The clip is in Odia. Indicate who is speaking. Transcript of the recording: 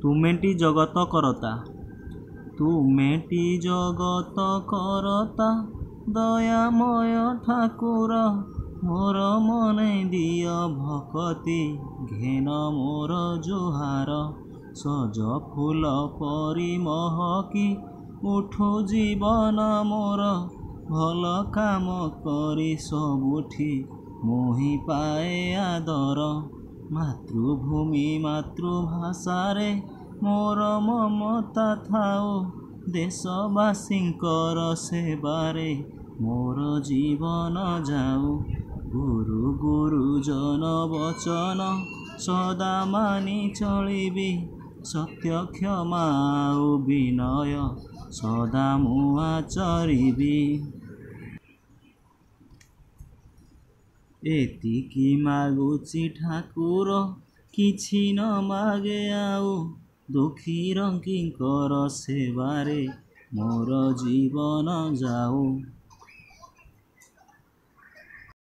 Speaker 1: ତୁମେଟି ଜଗତ କରତା, ତୁମେଟି ଜଗତ କରତା, ଦୟାମୟ ଠାକୁର ମୋର ମନେ ଦିଅ ଭକତି, ଘେନ ମୋର ଜୁହାର। ସଜ ଫୁଲ ପରି ମହକି ଉଠୁ ଜୀବନ ମୋର, ଭଲ କାମ କରି ସବୁଠି ମୁହିଁ ପାଏ ଆଦର। ମାତୃଭୂମି ମାତୃଭାଷାରେ ମୋର ମମତା ଥାଉ, ଦେଶବାସୀଙ୍କର ସେବାରେ ମୋର ଜୀବନ ଯାଉ। ଗୁରୁ ଗୁରୁଜନ ବଚନ ସଦା ମାନି ଚଳିବି, ସତ୍ୟ କ୍ଷମା ଆଉ ବିନୟ ସଦା ମୁଁ ଆଚରିବି। ଏତିକି ମାଗୁଛି ଠାକୁର, କିଛି ନ ମାଗେ ଆଉ, ଦୁଃଖୀ ରଙ୍କୀଙ୍କର ସେବାରେ ମୋର ଜୀବନ ଯାଉ।